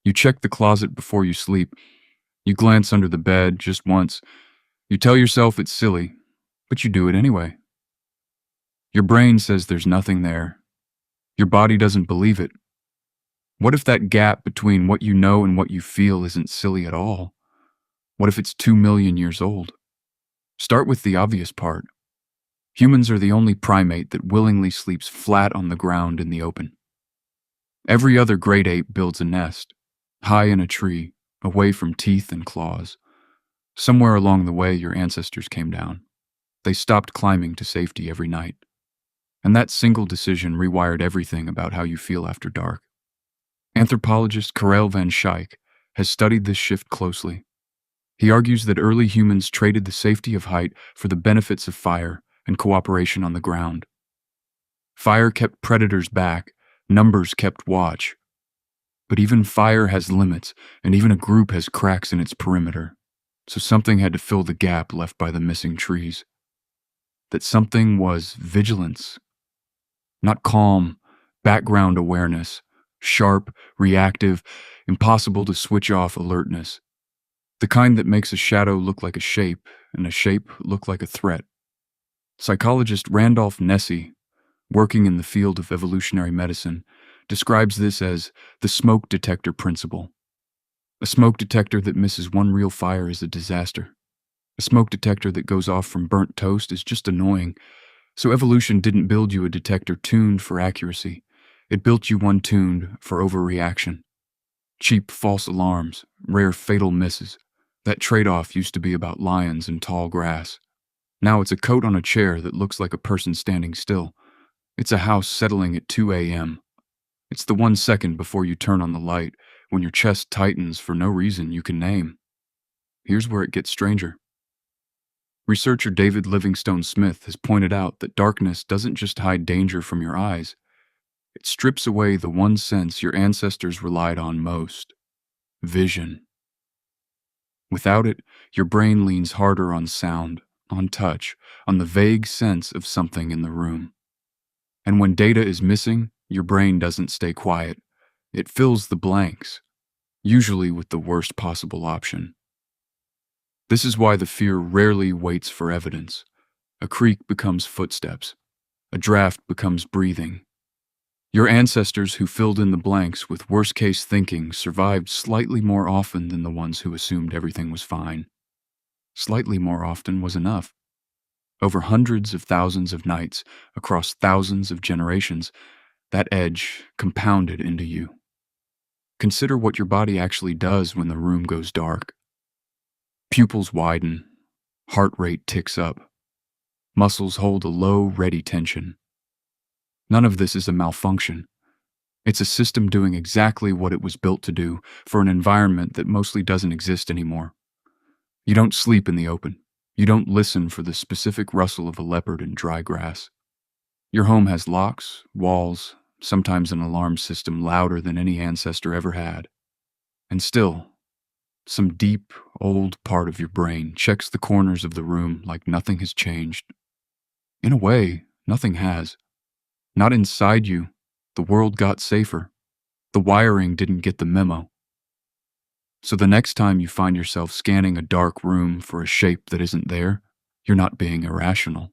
You check the closet before you sleep. You glance under the bed just once. You tell yourself it's silly, but you do it anyway. Your brain says there's nothing there. Your body doesn't believe it. What if that gap between what you know and what you feel isn't silly at all? What if it's 2 million years old? Start with the obvious part. Humans are the only primate that willingly sleeps flat on the ground in the open. Every other great ape builds a nest, high in a tree, away from teeth and claws. Somewhere along the way, your ancestors came down. They stopped climbing to safety every night. And that single decision rewired everything about how you feel after dark. Anthropologist Karel van Schaik has studied this shift closely. He argues that early humans traded the safety of height for the benefits of fire and cooperation on the ground. Fire kept predators back, numbers kept watch. But even fire has limits, and even a group has cracks in its perimeter. So something had to fill the gap left by the missing trees. That something was vigilance. Not calm, background awareness, sharp, reactive, impossible to switch off alertness. The kind that makes a shadow look like a shape, and a shape look like a threat. Psychologist Randolph Nesse, working in the field of evolutionary medicine, describes this as the smoke detector principle. A smoke detector that misses one real fire is a disaster. A smoke detector that goes off from burnt toast is just annoying. So evolution didn't build you a detector tuned for accuracy. It built you one tuned for overreaction. Cheap false alarms, rare fatal misses. That trade-off used to be about lions and tall grass. Now it's a coat on a chair that looks like a person standing still. It's a house settling at 2 a.m. It's the 1 second before you turn on the light, when your chest tightens for no reason you can name. Here's where it gets stranger. Researcher David Livingstone Smith has pointed out that darkness doesn't just hide danger from your eyes. It strips away the one sense your ancestors relied on most: vision. Without it, your brain leans harder on sound, on touch, on the vague sense of something in the room. And when data is missing, your brain doesn't stay quiet. It fills the blanks, usually with the worst possible option. This is why the fear rarely waits for evidence. A creak becomes footsteps. A draft becomes breathing. Your ancestors who filled in the blanks with worst-case thinking survived slightly more often than the ones who assumed everything was fine. Slightly more often was enough. Over hundreds of thousands of nights, across thousands of generations, that edge compounded into you. Consider what your body actually does when the room goes dark. Pupils widen, heart rate ticks up. Muscles hold a low, ready tension. None of this is a malfunction. It's a system doing exactly what it was built to do for an environment that mostly doesn't exist anymore. You don't sleep in the open. You don't listen for the specific rustle of a leopard in dry grass. Your home has locks, walls, sometimes an alarm system louder than any ancestor ever had. And still, some deep, old part of your brain checks the corners of the room like nothing has changed. In a way, nothing has. Not inside you. The world got safer. The wiring didn't get the memo. So the next time you find yourself scanning a dark room for a shape that isn't there, you're not being irrational.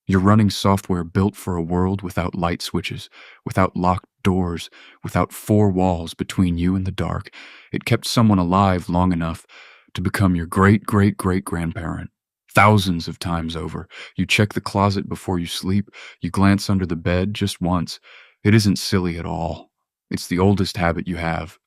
You're running software built for a world without light switches, without locked doors, without 4 walls between you and the dark. It kept someone alive long enough to become your great-great-great-grandparent. Thousands of times over. You check the closet before you sleep. You glance under the bed just once. It isn't silly at all. It's the oldest habit you have.